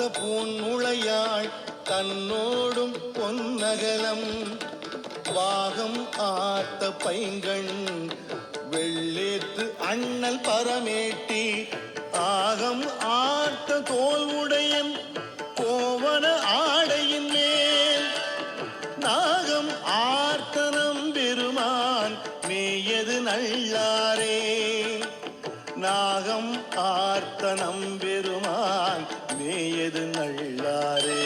ஆர்த்த பூன்முளையாள் தன்னோடும் பொன்னகலம் வாகம் ஆர்த்த பைங்கண் வெள்ளேத்து அண்ணல் பரமேட்டி ஆகம் ஆர்த்த தோல் உடையன் கோவன ஆடையின் மேல் நாகம் ஆர்த்தனம் பெருமான் மேயது நல்லாரே நாகம் ஆர்த்தனம் பெருமான் மேயது நல்லாரே